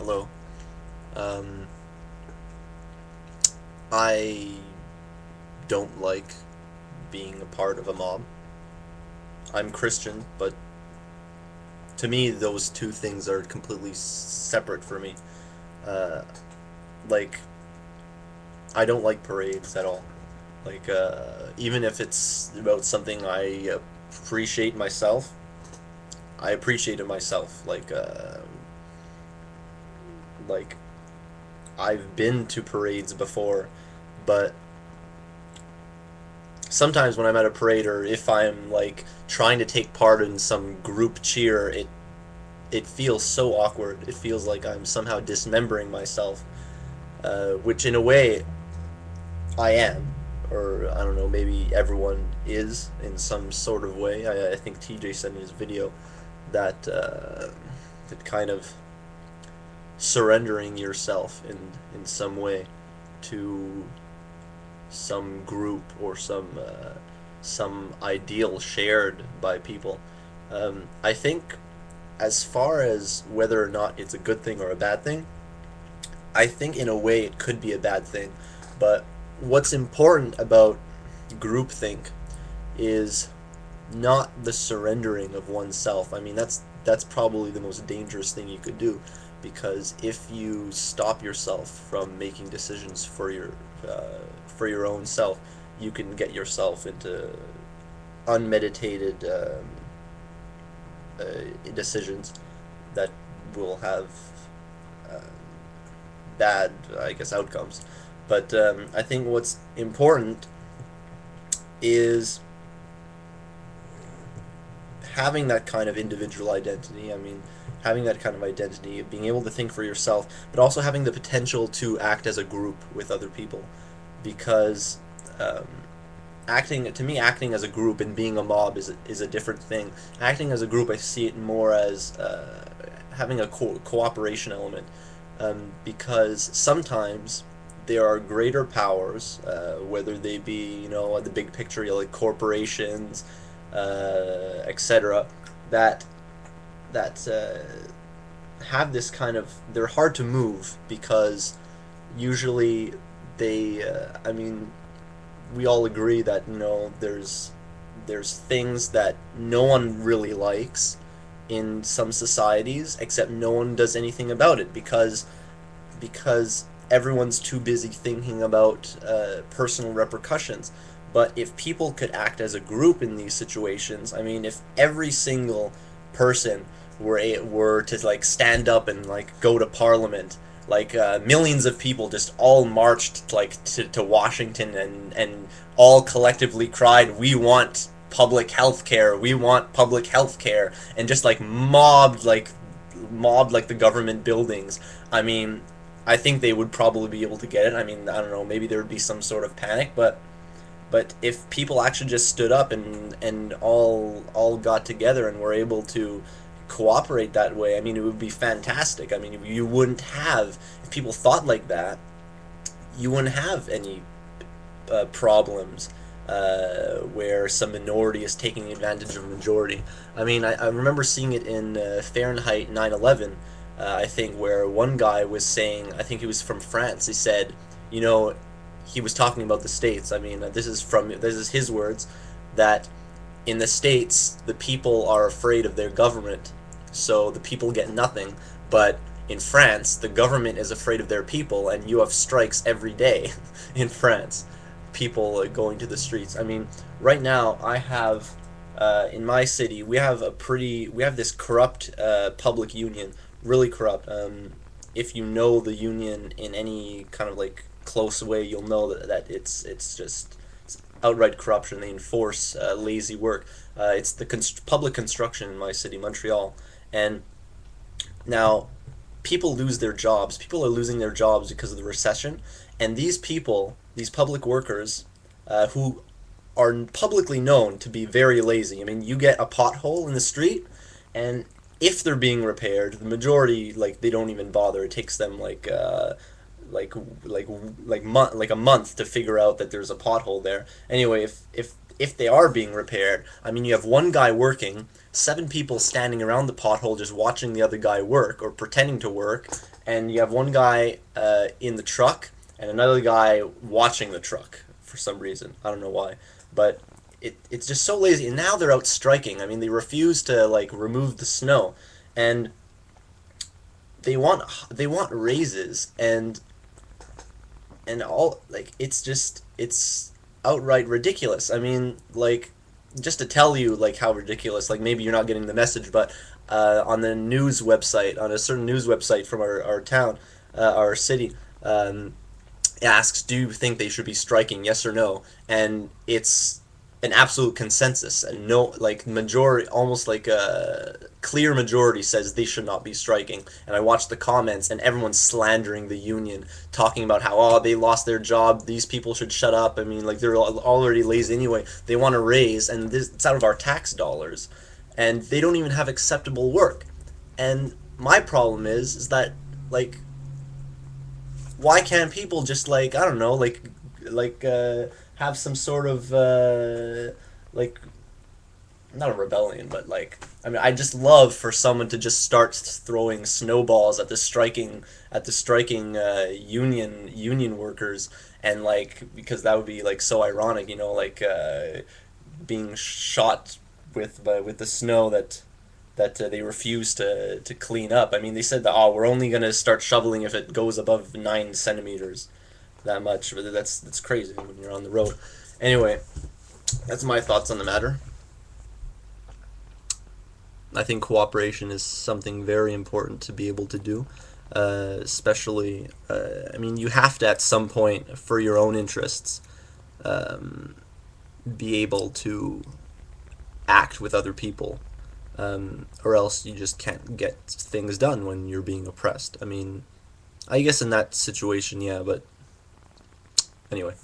hello. Um, I don't like being a part of a mob. I'm Christian, but to me, those two things are completely separate for me. Uh, like, I don't like parades at all. Even if it's about something I appreciate myself, I appreciate it myself. Like I've been to parades before, but sometimes when I'm at a parade or if I'm like trying to take part in some group cheer, it feels so awkward. It feels like I'm somehow dismembering myself, which in a way I am, or I don't know, maybe everyone is in some sort of way. I think TJ said in his video that that kind of surrendering yourself in some way to some group or some ideal shared by people. I think as far as whether or not it's a good thing or a bad thing, I think in a way it could be a bad thing. But what's important about groupthink is not the surrendering of oneself. I mean, that's probably the most dangerous thing you could do, because if you stop yourself from making decisions for your own self, you can get yourself into unmeditated decisions that will have uh, bad, I guess, outcomes. But I think what's important is having that kind of individual identity. I mean, having that kind of identity, being able to think for yourself, but also having the potential to act as a group with other people. Because um, acting as a group and being a mob is a different thing. Acting as a group, I see it more as having a cooperation element, because sometimes there are greater powers, whether they be, the big picture, like corporations, etc., that have this kind of, they're hard to move because usually I mean, we all agree that there's things that no one really likes in some societies, except no one does anything about it because everyone's too busy thinking about personal repercussions. But if people could act as a group in these situations, I mean, if every single person were to like stand up and like go to Parliament, like millions of people just all marched like to Washington and all collectively cried, "We want public health care, we want public health care," and just like mobbed like the government buildings. I mean, I think they would probably be able to get it. I mean, I don't know, maybe there would be some sort of panic, but if people actually just stood up and all got together and were able to cooperate that way, I mean, it would be fantastic. I mean, you wouldn't have, if people thought like that, you wouldn't have any problems where some minority is taking advantage of a majority. I mean, I remember seeing it in Fahrenheit 9/11, I think, where one guy was saying, I think he was from France, he said, you know, he was talking about the States. I mean, this is his words, that in the States, the people are afraid of their government, so the people get nothing. But in France, the government is afraid of their people, and you have strikes every day in France. People going to the streets. I mean, right now, I have, in my city, we have this corrupt public union, really corrupt. If you know the union in any kind of like close way, you'll know that it's just it's outright corruption. They enforce lazy work. It's the public construction in my city, Montreal, and now people lose their jobs. People are losing their jobs because of the recession, and these people, these public workers, who are publicly known to be very lazy. I mean, you get a pothole in the street, and if they're being repaired, the majority, like, they don't even bother. It takes them like like like a month to figure out that there's a pothole there. Anyway, if they are being repaired, I mean, you have one guy working, seven people standing around the pothole just watching the other guy work or pretending to work, and you have one guy in the truck and another guy watching the truck for some reason. I don't know why, but it's just so lazy. And now they're out striking. I mean, they refuse to like remove the snow, and they want raises, and all, like, it's just, it's outright ridiculous. I mean, like, just to tell you like how ridiculous, like maybe you're not getting the message, but on the news website, on a certain news website from our town, our city, asks, do you think they should be striking, yes or no? And it's an absolute consensus, and no, like, majority, almost like a clear majority says they should not be striking. And I watched the comments, and everyone's slandering the union, talking about how, oh, they lost their job, these people should shut up. I mean, like, they're already lazy anyway, they want to raise, and it's out of our tax dollars, and they don't even have acceptable work. And my problem is that, like, why can't people just, like, I don't know, have some sort of like, not a rebellion, but like, I mean, I just love for someone to just start throwing snowballs at the striking union workers, and like, because that would be like so ironic, like being shot with the snow that they refuse to clean up. I mean, they said that, oh, we're only gonna start shoveling if it goes above 9 centimeters, that much, but that's crazy when you're on the road. Anyway, that's my thoughts on the matter. I think cooperation is something very important to be able to do, especially, I mean, you have to, at some point, for your own interests, um, be able to act with other people, or else you just can't get things done when you're being oppressed. I mean, I guess in that situation, yeah, but anyway.